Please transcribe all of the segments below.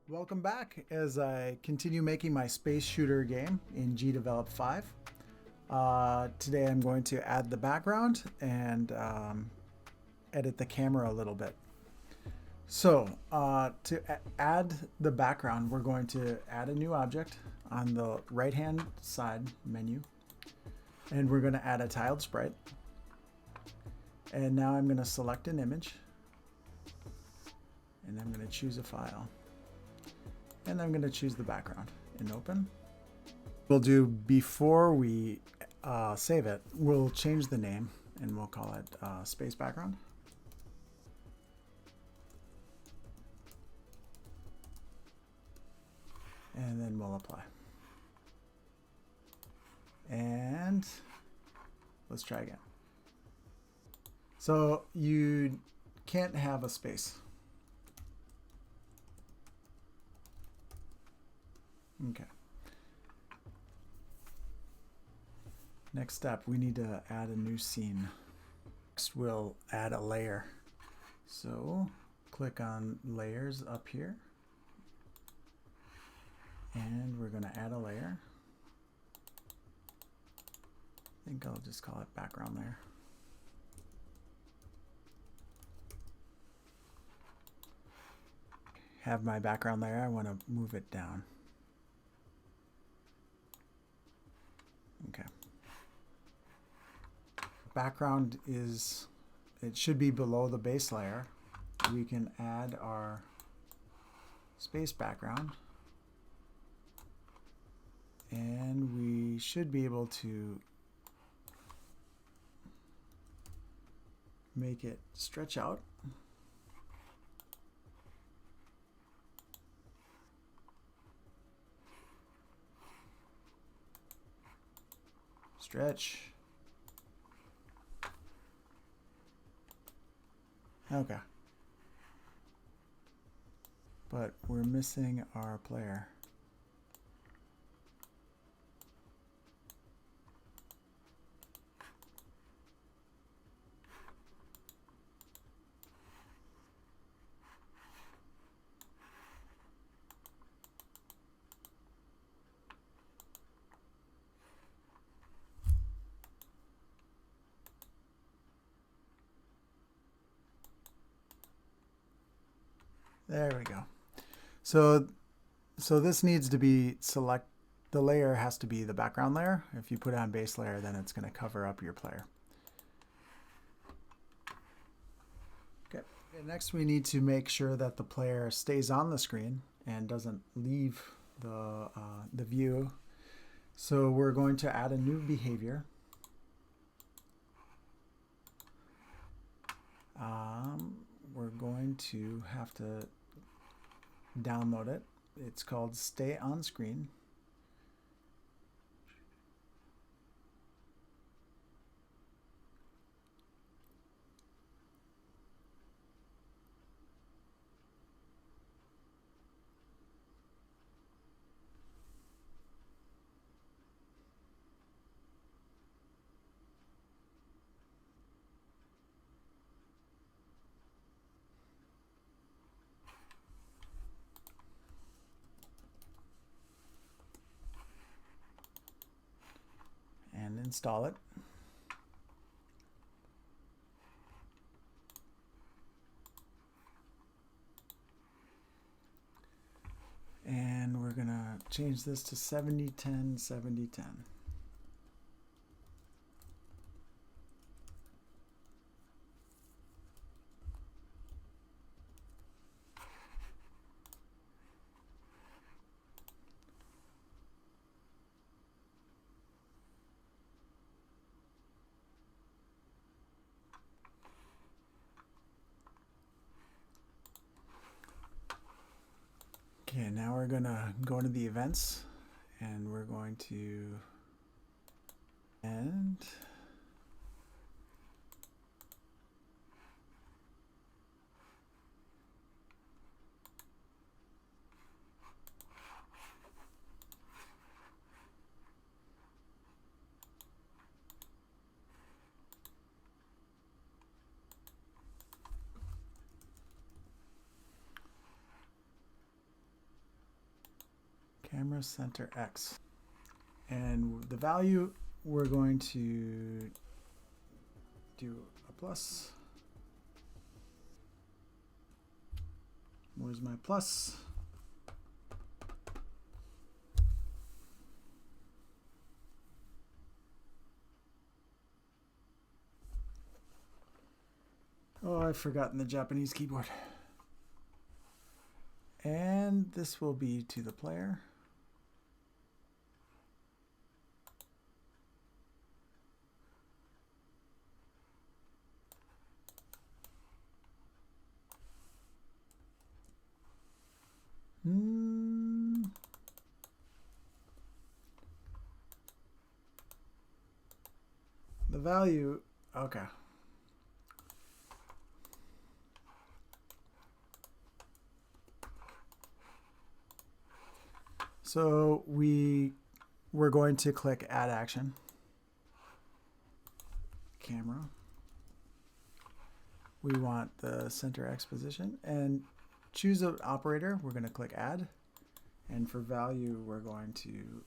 Welcome back as I continue making my space shooter game in GDevelop5. Today I'm going to add the background and edit the camera a little bit. So to add the background, we're going to add a new object on the right hand side menu, and we're going to add a tiled sprite. And now I'm going to select an image, and I'm going to choose a file. And I'm going to choose the background and open. We'll do, before we save it, we'll change the name and we'll call it space background. And then we'll apply. And let's try again. So you can't have a space. Okay. Next step, we need to add a new scene. Next, we'll add a layer. So click on layers up here. And we're going to add a layer. I think I'll just call it background layer. Have my background layer. I want to move it down. Okay. Background is, it should be below the base layer. We can add our space background. And we should be able to make it stretch out. Stretch. Okay. But we're missing our player. There we go. So this needs to be the layer has to be the background layer. If you put it on base layer, then it's going to cover up your player. Okay. Next, we need to make sure that the player stays on the screen and doesn't leave the view. So we're going to add a new behavior. We're going to have to download it. It's called Stay on Screen. And install it. And we're going to change this to 7010, 7010. Okay, now we're going to go into the events, and we're going to end. camera center X. And the value, we're going to do a plus. Where's my plus? Oh, I've forgotten the Japanese keyboard. And this will be to the player. The value, okay. So we're going to click Add Action, Camera. We want the center X position and choose an operator. We're going to click Add, and for value, we're going to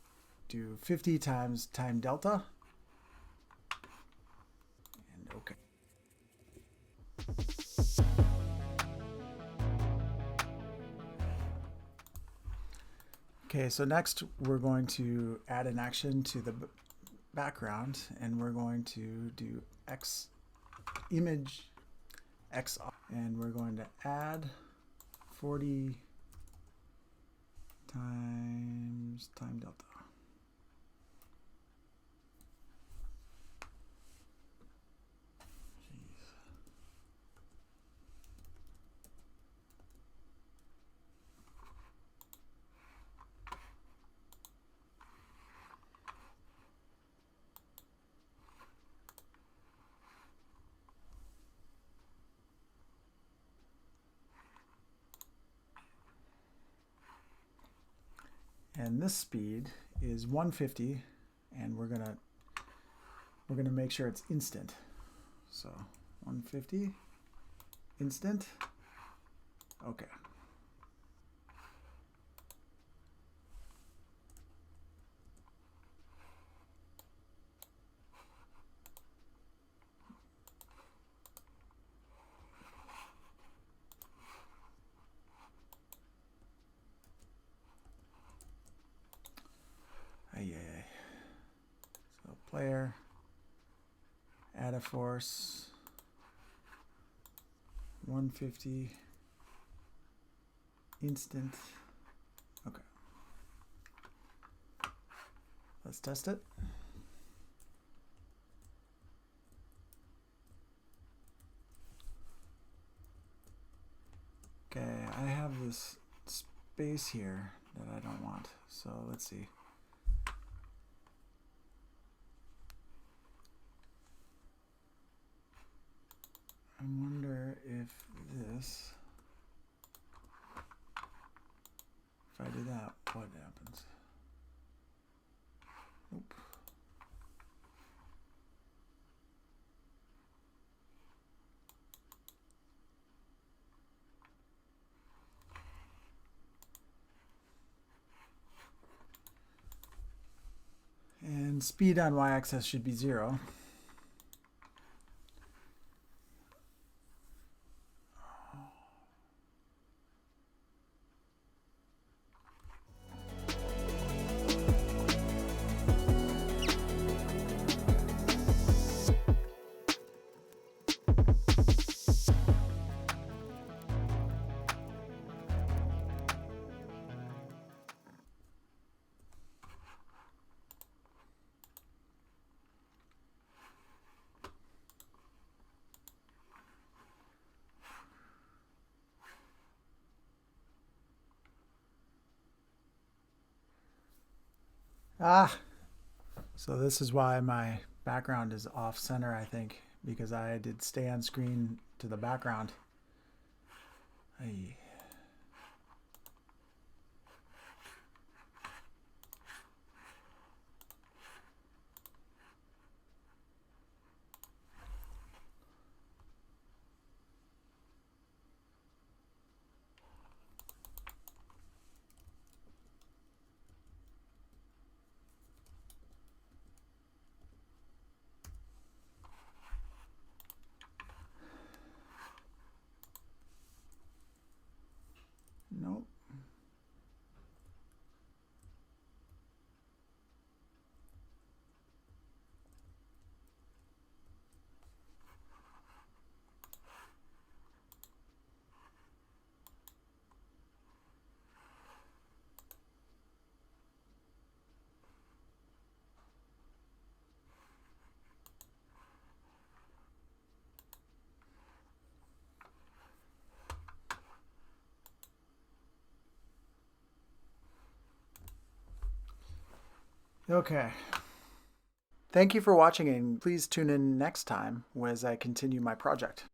do 50 times time delta, and OK. Okay, so next we're going to add an action to the background, and we're going to do X image X, and we're going to add 40 times time delta. And this speed is 150, and we're gonna make sure it's instant. So 150 instant. Okay. So player, add a force, 150, instant. Okay. Let's test it. Okay, I have this space here that I don't want. So let's see. I wonder if this, if I do that, what happens? Nope. And speed on y-axis should be 0. So this is why my background is off center, I think, because I did stay on screen to the background. Nope. Okay. Thank you for watching, and please tune in next time as I continue my project.